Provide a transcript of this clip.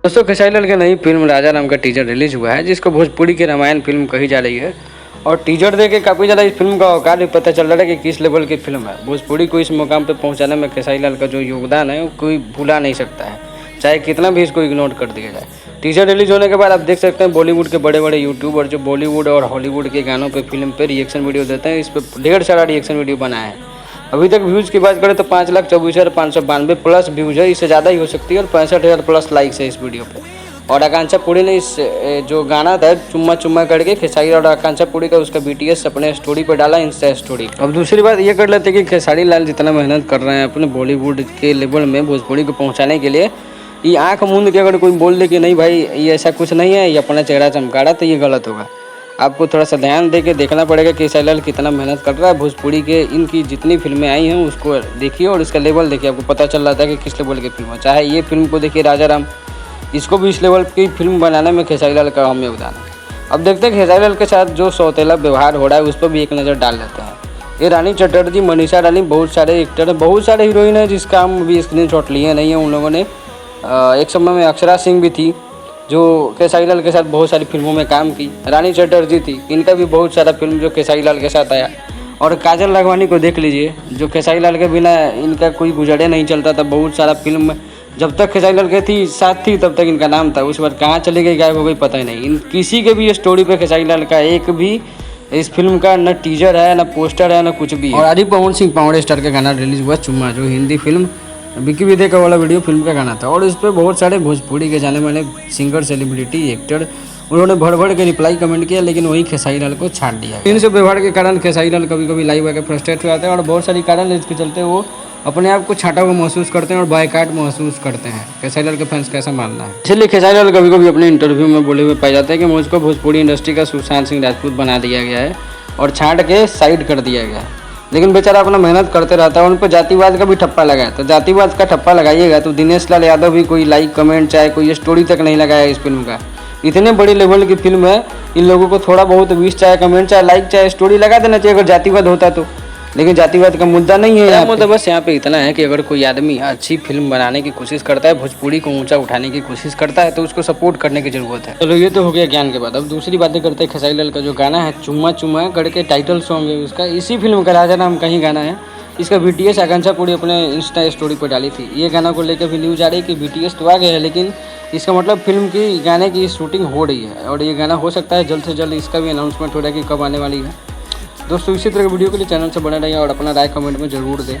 दोस्तों खेसारी लाल की नई फिल्म राजा राम का टीजर रिलीज हुआ है, जिसको भोजपुरी की रामायण फिल्म कही जा रही है। और टीजर देख के काफ़ी ज़्यादा इस फिल्म का औकात भी पता चल रहा है कि किस लेवल की फिल्म है। भोजपुरी को इस मुकाम पे पहुंचाने में खेसारी लाल का जो योगदान है वो कोई भुला नहीं सकता है, चाहे कितना भी इसको इग्नोर कर दिया जाए। टीजर रिलीज होने के बाद आप देख सकते हैं बॉलीवुड के बड़े बड़े यूट्यूबर जो बॉलीवुड और हॉलीवुड के गानों पर फिल्म पर रिएक्शन वीडियो देते हैं, इस पर ढेर सारा रिएक्शन वीडियो बनाया है। अभी तक व्यूज़ की बात करें तो 5,24,592 प्लस व्यूज़ है, इससे ज़्यादा ही हो सकती है। और 65,000 प्लस लाइक्स है इस वीडियो पे। और आकांक्षा पुरी ने इस जो गाना था चुम्मा चुम्मा करके खेसारी और आकांक्षा पुरी का उसका BTS अपने स्टोरी पर डाला, इंस्टा स्टोरी। अब दूसरी बात ये कर लेते हैं कि खेसारी लाल जितना मेहनत कर रहे हैं अपने बॉलीवुड के लेवल में भोजपुरी को पहुंचाने के लिए, ये आँख मूंद के अगर कोई बोल दे कि नहीं भाई ये ऐसा कुछ नहीं है, ये अपना चेहरा चमका रहा, तो ये गलत होगा। आपको थोड़ा सा ध्यान दे के देखना पड़ेगा कि खेसारी लाल कितना मेहनत कर रहा है। भोजपुरी के इनकी जितनी फिल्में आई हैं उसको देखिए और इसका लेवल देखिए, आपको पता चल रहा था कि किस लेवल की फिल्म है। चाहे ये फिल्म को देखिए राजा राम, इसको भी इस लेवल की फिल्म बनाने में खेसारी लाल का अहम योगदान है। अब देखते हैं खेसारी लाल के साथ जो सौतेला व्यवहार हो रहा है उस पर भी एक नज़र डाल लेते हैं। ये रानी चटर्जी, मनीषा रानी, बहुत सारे एक्टर हैं, बहुत सारे हीरोइन हैं जिसका हम अभी स्क्रीनशॉट लिए नहीं है उन लोगों ने। एक समय में अक्षरा सिंह भी थी जो खेसारी लाल के साथ बहुत सारी फिल्मों में काम की। रानी चटर्जी थी, इनका भी बहुत सारा फिल्म जो खेसारी लाल के साथ आया। और काजल राघवानी को देख लीजिए, जो खेसारी लाल के बिना इनका कोई गुजरे नहीं चलता था। बहुत सारा फिल्म जब तक खेसारी लाल के साथ थी तब तक इनका नाम था, उसके बाद कहाँ चली गई, गायब हो गई, पता ही नहीं। इन किसी के भी स्टोरी पे खेसारी लाल का एक भी इस फिल्म का न टीजर है, न पोस्टर है, न कुछ भी है। और आदि पवन सिंह पावड़े स्टार का गाना रिलीज हुआ चुम्मा, जो हिंदी फिल्म विकी विदे का वाला वीडियो फिल्म का गाना था। और इस पर बहुत सारे भोजपुरी के जाने माने सिंगर, सेलिब्रिटी, एक्टर उन्होंने भर भर के रिप्लाई कमेंट किया, लेकिन वही खेसारी लाल को छाट दिया। इन सब व्यवहार के कारण खेसारी लाल कभी कभी लाइव आकर फ्रस्ट्रेट हो जाते हैं और बहुत सारी कारण इसके चलते वो अपने आप को छाटा हुआ महसूस करते हैं और बायकाट महसूस करते हैं। खेसारी लाल के फैंस कैसा मानना है, इसलिए खेसारी लाल कभी कभी अपने इंटरव्यू में बोले हुए पाए जाते हैं कि मुझको भोजपुरी इंडस्ट्री का सुशांत सिंह राजपूत बना दिया गया है और छाट के साइड कर दिया गया है। लेकिन बेचारा अपना मेहनत करते रहता है। उन पर जातिवाद का भी ठप्पा लगाया, तो जातिवाद का ठप्पा लगाइएगा तो दिनेश लाल यादव भी कोई लाइक कमेंट चाहे कोई स्टोरी तक नहीं लगाया इस फिल्म का। इतने बड़ी लेवल की फिल्म है, इन लोगों को थोड़ा बहुत व्यूज चाहे कमेंट चाहे लाइक चाहे स्टोरी लगा देना चाहिए अगर जातिवाद होता तो। लेकिन जातिवाद का मुद्दा नहीं है, मुद्दा बस यहाँ पे इतना है कि अगर कोई आदमी अच्छी फिल्म बनाने की कोशिश करता है, भोजपुरी को ऊंचा उठाने की कोशिश करता है, तो उसको सपोर्ट करने की जरूरत है। चलो ये तो हो गया ज्ञान के बाद। अब दूसरी बातें करते हैं। खेसारी लाल का जो गाना है चुम्मा चुम्मा करके टाइटल सॉन्ग है उसका, इसी फिल्म का राजा नाम का ही गाना है। इसका BTS आकांक्षा पुरी अपने इंस्टा स्टोरी पर डाली थी। ये गाना को लेकर भी न्यूज आ रही है कि BTS तो आ गया है, लेकिन इसका मतलब फिल्म की गाने की शूटिंग हो रही है और ये गाना हो सकता है जल्द से जल्द इसका भी अनाउंसमेंट हो रहा है कि कब आने वाली है। दोस्तों इसी तरह की वीडियो के लिए चैनल से बने रहिए और अपना राय कमेंट में ज़रूर दें।